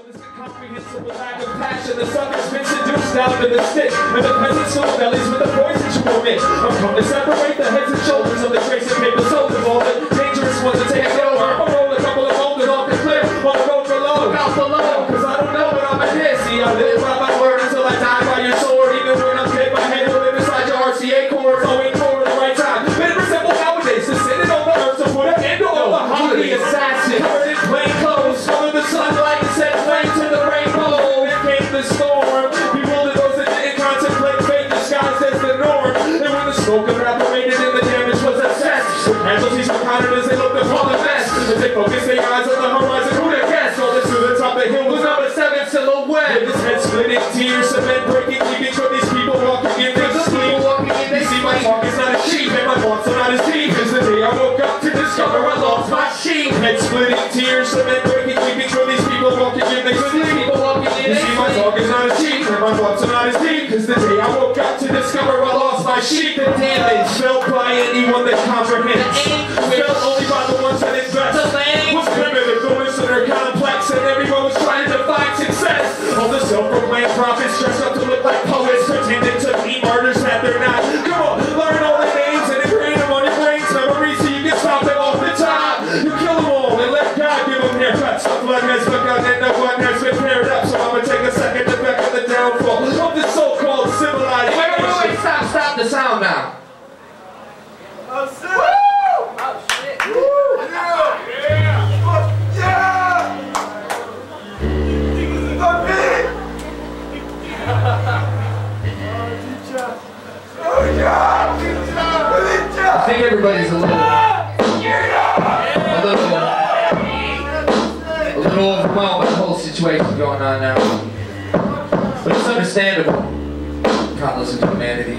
This incomprehensible lack of passion. The sucker's been seduced down to the stick, and the peasant soul bellies with the poison to omit. I've come to separate the heads and shoulders of the trace and paper souls of all the dangerous ones that take over. I'll roll a couple of boulders off the cliff on the road below. Look out below, cause I don't know what I'm in here. See, I live by my word until I die by your sword. Even when I'm dead, my head will live inside your RCA core. So ain't core at the right time. Been resemble nowadays to sitting on the earth to put an end to all the holy assassin. Covered in plain clothes, under the sunlight and set flame to the rainbow. Then came the storm. Bewildered those that didn't contemplate fate disguised as the norm. And when the smoke evaporated and the damage was assessed, casualties were counted as they looked upon the mess. As they focused their eyes on the horizon, who'd have guessed? All this to the top of the hill was number 7 silhouette. With his head splitting, tears, cement breaking, weeping for these people walking in their sleep. You see, my talk is not as cheap, and my thoughts are not as deep as the day I woke up to discover I lost my sheep. Head splitting, tears, cement breaking, weeping for these people walking in their sleep. You see, my talk is not as cheap, and my thoughts are not as deep as the day I woke up to discover I lost my sheep. The damage felt by anyone that comprehends, felt only by the ones that invest. Was primitive, the listener complex, and everyone was trying to find success. All the self-proclaimed prophets dressed up to look like poets, pretending to be martyrs that they're not. Come on, learn all the names and ingrain them on your brain's memory so you can stop it off the top. You kill them all and let God give them haircuts. The blood has begun and no one has been paired up, so I'ma take a second to back up the downfall of this so-called civilized. Wait, stop the sound now. Oh, shit! Woo! Oh, shit! Woo! Yeah! Yeah! Yeah! Niggas are big! Oh, yeah! I think everybody's a little overwhelmed by the whole situation going on now. But it's understandable. Can't listen to humanity.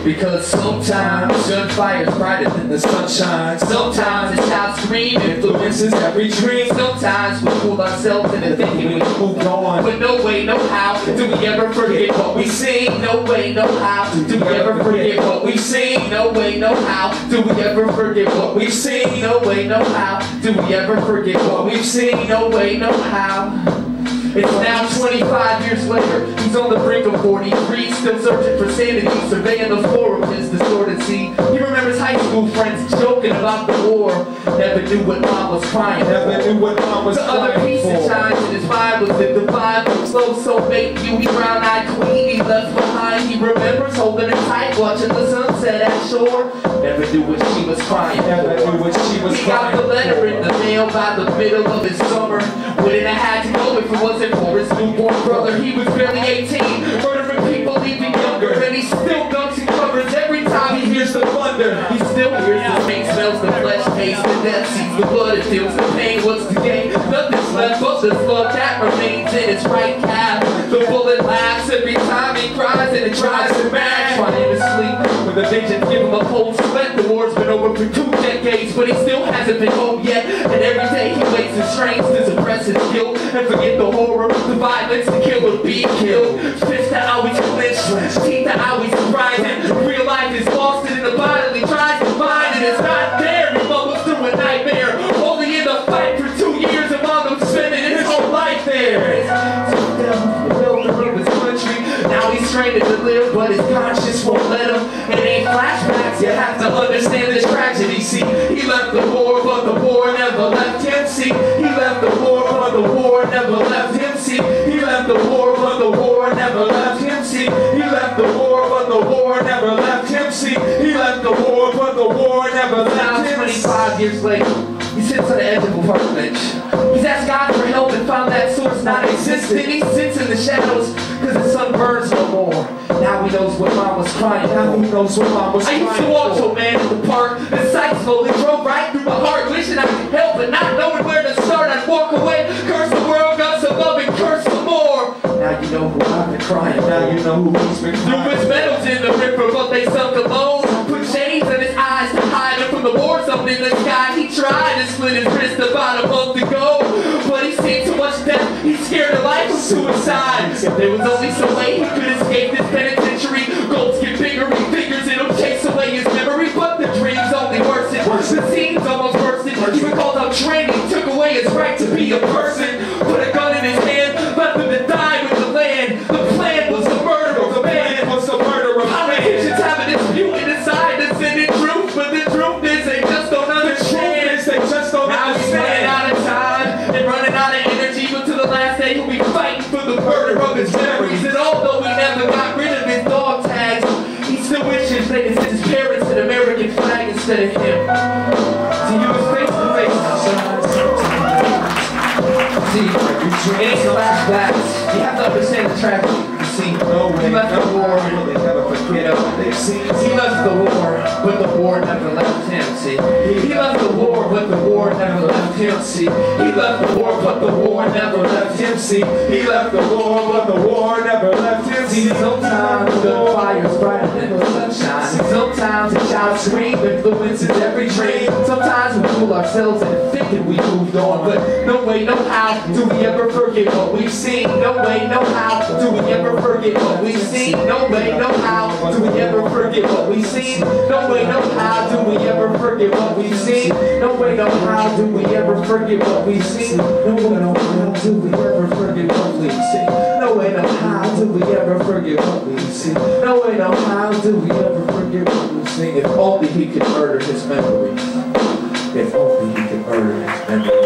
Because sometimes gunfire's brighter than the sunshine. Sometimes a child's scream influences every dream. Sometimes we fool ourselves into thinking we moved on. But no way, no how do we ever forget what we see. No way, no how do we ever forget what we see. No way, no how do we ever forget what we've seen. No way, no how do we ever forget what we've seen. No way, no how. It's now 25 years later, he's on the brink of 43, still searching for sanity, surveying those four of his distorted sea. He remembers high school friends joking about the war, never knew what mom was crying, never knew what mom was crying for. The other piece of shines in his vibe was that the vibe was slow, so fake, beauty, brown-eyed queen he left behind. He remembers holding her tight, watching the sunset at shore, never knew what she was crying for. Never knew what she was crying for. He got the letter in the mail by the middle of his summer, wouldn't have had to go if it wasn't for his newborn brother. He was barely 18, murdering people even younger, and he still dunks and covers every time he hears the thunder. He still hears the pain, smells the flesh, tastes the death, sees the blood, and feels the pain. What's the gain? Nothing's left but the slug that remains in his right calf. The bullet laughs every time he cries, and it drives him mad, trying to sleep when the visions give him a cold sweat. The war's been over for 2 decades, but he still hasn't been home yet, and every day he wakes and strains to suppress his guilt and forget the horror, the violence, the kill or be killed. Fists are always clenched, teeth are always grinding. Real life is lost in the bottle, he tries to find it, it's not there. He mumbles through a nightmare, only in the fight for 2 years and while I'm spending his whole life there. The builder of his country, now he's straining to live, but his conscience won't let him. It ain't flashbacks, you have to understand this tragedy. See, he left the war, but the war never left him. See, he left the war, but the war never left him. See, he left the war, but the war never left him. See, he left the war, but the war never left him. See, he left the war, but the war never left him. 25 years later, he sits on the edge of a park bench. He's asked God for help and found that source not existent. He sits in the shadows because the sun burns no more. Now he knows what mom was crying. Now he knows what mom was crying. I used to walk to a man in the park. The sight slowly drove right through my heart, wishing I could help, but not knowing where to start. I'd walk away, curse the world, God some love, and curse some more. Now you know who I've been crying. Now you know who he's been crying. Threw his medals in the river, but they sunk alone. Put shades in his eyes to hide him from the war zone in the sky. He tried to split his wrist about a month ago, but he's seen too much death. He's scared of life of suicide. If there was only some way he could escape this penitentiary, goals get bigger, he figures it'll chase away his memory, but the dreams only worsen. The scenes almost worsened. He recalled how training took away his right to be a person. Put a gun in his hand. lot of energy, but to the last day he'll be fighting for the murder of his memories. And although we never got rid of his dog tags, he still wishes they could send his parents an American flag instead of him. See, he was face to face. See, it ain't flashbacks. You have to understand the tragedy. See, no way, he left the war, they never forget what they've seen. He left the war, but the war never left him. See, he left the war, but the war never left him. See, he left the war, but the war never left him. See, he left the war, but the war never left him. See, sometimes the fire's brighter than the sunshine. See, sometimes a child's scream influences every dream. Sometimes we fool ourselves into thinking we moved on, but no way, no how do we ever forget what we've seen. No way, no how do we ever forget what we've seen. No way, no how do we ever forget what we've seen. No way, no how do we ever forget what we've seen. No way, no how do we ever forget what we've seen. No way, no how do we ever forget what we've seen. No way, no how do we ever forget what we've seen. No way, no how do we ever forget what we've seen. If only he could murder his memories. If only he could murder his memories.